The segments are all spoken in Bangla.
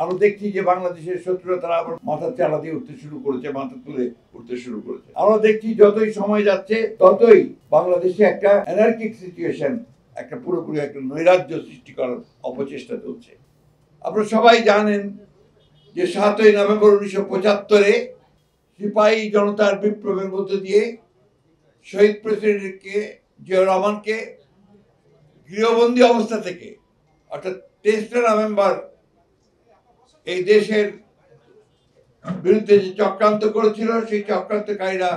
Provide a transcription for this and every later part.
আমরা দেখছি যে বাংলাদেশের শত্রুরা তারা আবার মাথা চালা দিয়ে উঠতে শুরু করেছে, মাথা তুলে উঠতে শুরু করেছে। আমরা দেখছি যতই সময় যাচ্ছে ততই বাংলাদেশে একটা অ্যানার্কিক সিচুয়েশন, একটা পুরোপুরি একটা নৈরাজ্য সৃষ্টি করার অপচেষ্টা চলছে। আপনারা সবাই জানেন যে 7ই নভেম্বর 1975-এ সিপাহী জনতার বিপ্লবের মধ্য দিয়ে শহীদ প্রেসিডেন্টকে জিয়াউর রহমানকে গৃহবন্দী অবস্থা থেকে অর্থাৎ 23 নভেম্বর এই দেশের বিরুদ্ধে যে চক্রান্ত করেছিল, সেই চক্রান্তকারীরা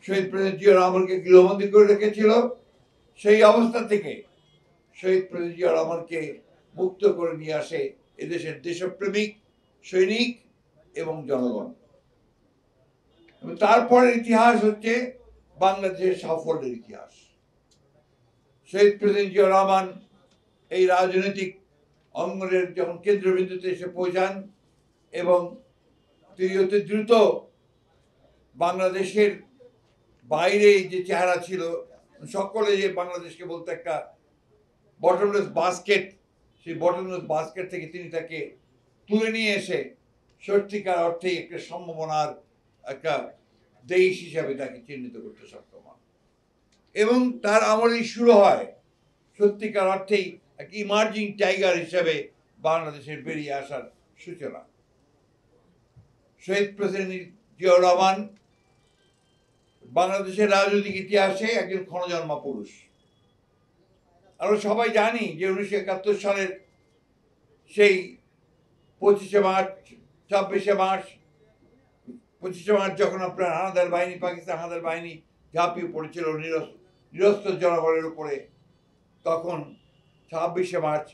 শহীদ প্রেসিডেন্ট জিয়াউর রহমানকে গৃহবন্দী করে রেখেছিল। সেই অবস্থা থেকে শহীদ প্রেসিডেন্ট জিয়াউর রহমানকে মুক্ত করে নিয়ে আসে এদেশের দেশপ্রেমিক সৈনিক এবং জনগণ। তারপরের ইতিহাস হচ্ছে বাংলাদেশের সাফল্যের ইতিহাস। শহীদ প্রেসিডেন্ট জিয়াউর রহমান এই রাজনৈতিক অঙ্গনের যখন কেন্দ্রবিন্দুতে এসে পৌঁছান এবং তিনি অতি দ্রুত বাংলাদেশের বাইরে যে চেহারা ছিল, সকলে যে বাংলাদেশকে বলতে একটা বটমলেস বাস্কেট, সেই বটমলেস বাস্কেট থেকে তিনি তাকে তুলে নিয়ে এসে সত্যিকার অর্থেই একটা সম্ভাবনার একটা দেশ হিসাবে তাকে চিহ্নিত করতে সক্ষম হন এবং তার আমলেই শুরু হয় সত্যিকার অর্থেই এক ইমার্জিং টাইগার হিসাবে বাংলাদেশের বেরিয়ে আসার সূচনা। শহীদ প্রেসিডেন্ট জিয়াউর রহমান বাংলাদেশের রাজনৈতিক ইতিহাসে একজন ক্ষণজন্মা পুরুষ। আমরা সবাই জানি যে 1971 সালের সেই 25শে মার্চ 26শে মার্চ 25শে মার্চ যখন আপনার হানাদার বাহিনী, পাকিস্তান হানাদার বাহিনী ঝাঁপিয়ে পড়েছিল নিরস্ত্র জনগণের উপরে, তখন 26শে মার্চ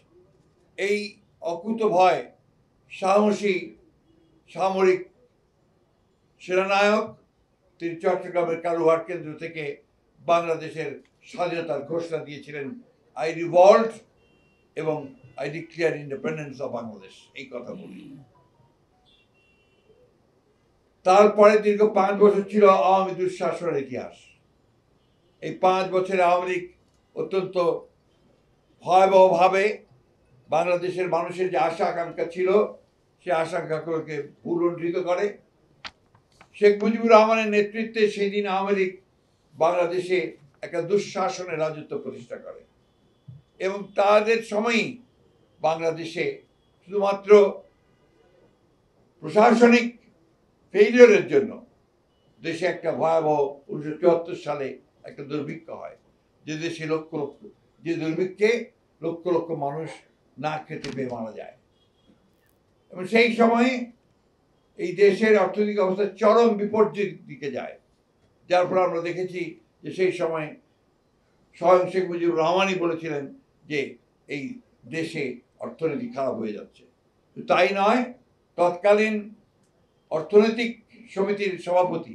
এই অকুতভয় সাহসী সামরিক সেনানায়ক তিনি চট্টগ্রামের কালুঘাট কেন্দ্র থেকে বাংলাদেশের স্বাধীনতার ঘোষণা দিয়েছিলেন, আই রিভল্ট এবং I declare independence of Bangladesh, এই কথা বলি। তারপরে দীর্ঘ 5 বছর ছিল আওয়ামী দুঃশাসনের ইতিহাস। এই 5 বছরে আওয়ামী লীগ অত্যন্ত ভয়াবহভাবে বাংলাদেশের মানুষের যে আশা আকাঙ্ক্ষা ছিল সে আশাকাঙ্ক্ষাগুলোকে ভুলুণ্ঠিত করে। শেখ মুজিবুর রহমানের নেতৃত্বে সেই দিন আওয়ামী লীগ বাংলাদেশে একটা দুঃশাসনের রাজত্ব প্রতিষ্ঠা করে এবং তাদের সময়ই বাংলাদেশে শুধুমাত্র প্রশাসনিক ফেইলিয়রের জন্য দেশে একটা ভয়াবহ 1974 সালে একটা দুর্ভিক্ষ হয়, যে দেশে যে দুর্ভিক্ষে লক্ষ লক্ষ মানুষ না খেতে পেয়ে মারা যায় এবং সেই সময়ে এই দেশের অর্থনৈতিক অবস্থা চরম বিপর্যয়ের দিকে যায়। যার ফলে আমরা দেখেছি যে সেই সময় স্বয়ং শেখ মুজিবুর রহমানই বলেছিলেন যে এই দেশে অর্থনীতি খারাপ হয়ে যাচ্ছে। তাই নয়, তৎকালীন অর্থনৈতিক সমিতির সভাপতি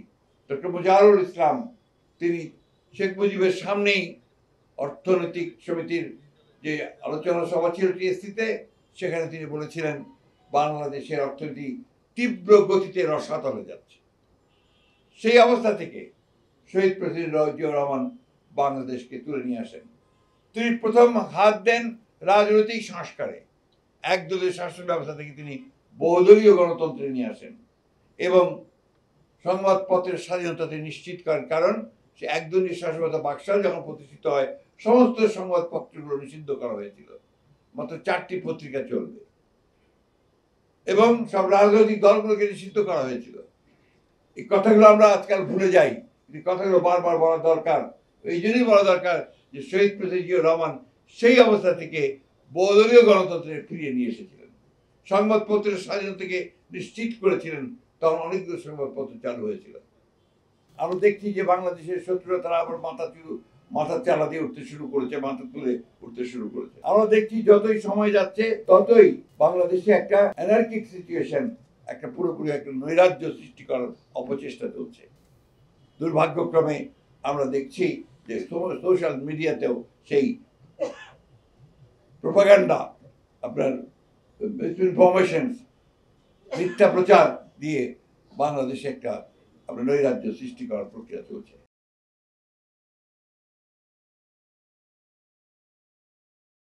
ডক্টর মুজাহিরুল ইসলাম তিনি শেখ মুজিবের সামনেই অর্থনৈতিক সমিতির যে আলোচনা সভা ছিল টিএসসিতে, সেখানে তিনি বলেছিলেন বাংলাদেশের অর্থনীতি তীব্র গতিতে রসাতলে যাচ্ছে। সেই অবস্থা থেকে শহীদ প্রেসিডেন্ট জিয়াউর রহমান বাংলাদেশকে তুলে নিয়ে আসেন। তিনি প্রথম হাত দেন রাজনৈতিক সংস্কারে, একদলীয় শাসন ব্যবস্থা থেকে তিনি বহুদলীয় গণতন্ত্রে নিয়ে আসেন এবং সংবাদপত্রের স্বাধীনতা তিনি নিশ্চিত করেন, কারণ সে একদলীয় শাসন ব্যবস্থা বাকশাল যখন প্রতিষ্ঠিত হয় সমস্ত সংবাদপত্রগুলো নিষিদ্ধ করা হয়েছিল, মাত্র 4টি পত্রিকা চলবে এবং সব রাজনৈতিক দলগুলোকে নিষিদ্ধ করা হয়েছিল। এই কথাগুলো আমরা আজকাল ভুলে যাই, এই কথাগুলো বারবার বলা দরকার। এই জন্যই বলা দরকার যে শহীদ প্রেসিডেন্ট জিয়াউর রহমান সেই অবস্থা থেকে বহুদলীয় গণতন্ত্রে ফিরিয়ে নিয়ে এসেছিলেন, সংবাদপত্রের স্বাধীনতাকে নিশ্চিত করেছিলেন, তখন অনেকগুলো সংবাদপত্র চালু হয়েছিল। আমরা দেখছি যে বাংলাদেশের শত্রুরা তারা আবার মাথা চালা দিয়ে উঠতে শুরু করেছে, মাথা তুলে উঠতে শুরু করেছে। আমরা দেখছি যতই সময় যাচ্ছে ততই বাংলাদেশে একটা অ্যানার্কিক সিচুয়েশন, একটা পুরোপুরি একটা নৈরাজ্য সৃষ্টি করার অপচেষ্টা চলছে। দুর্ভাগ্যক্রমে আমরা দেখছি যে সোশ্যাল মিডিয়াতেও সেই প্রোপাগান্ডা, আপনার ইনফরমেশন, মিথ্যা প্রচার দিয়ে বাংলাদেশে একটা আপনার নৈরাজ্য সৃষ্টি করার প্রক্রিয়া চলছে।